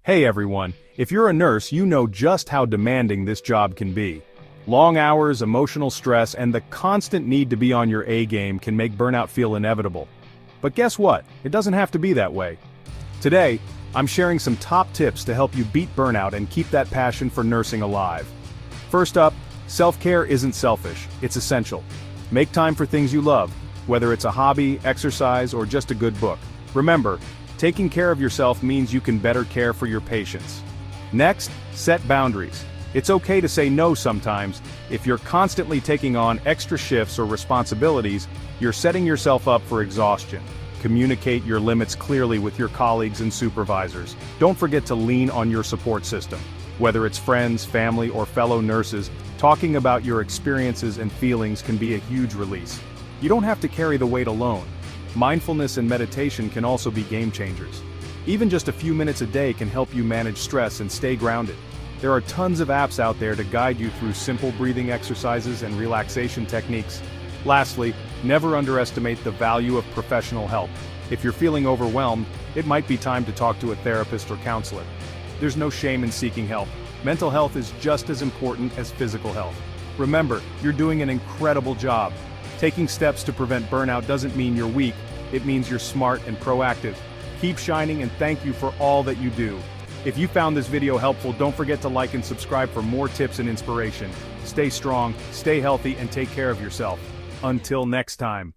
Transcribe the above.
Hey everyone, if you're a nurse, you know just how demanding this job can be. Long hours, emotional stress, and the constant need to be on your A game can make burnout feel inevitable. But guess what? It doesn't have to be that way. Today, I'm sharing some top tips to help you beat burnout and keep that passion for nursing alive. First up, self-care isn't selfish, it's essential. Make time for things you love, whether it's a hobby, exercise, or just a good book. Remember, taking care of yourself means you can better care for your patients. Next, set boundaries. It's okay to say no sometimes. If you're constantly taking on extra shifts or responsibilities, you're setting yourself up for exhaustion. Communicate your limits clearly with your colleagues and supervisors. Don't forget to lean on your support system. Whether it's friends, family, or fellow nurses, talking about your experiences and feelings can be a huge release. You don't have to carry the weight alone. Mindfulness and meditation can also be game changers. Even just a few minutes a day can help you manage stress and stay grounded. There are tons of apps out there to guide you through simple breathing exercises and relaxation techniques. Lastly, never underestimate the value of professional help. If you're feeling overwhelmed, it might be time to talk to a therapist or counselor. There's no shame in seeking help. Mental health is just as important as physical health. Remember, you're doing an incredible job. Taking steps to prevent burnout doesn't mean you're weak, it means you're smart and proactive. Keep shining and thank you for all that you do. If you found this video helpful, don't forget to like and subscribe for more tips and inspiration. Stay strong, stay healthy, and take care of yourself. Until next time.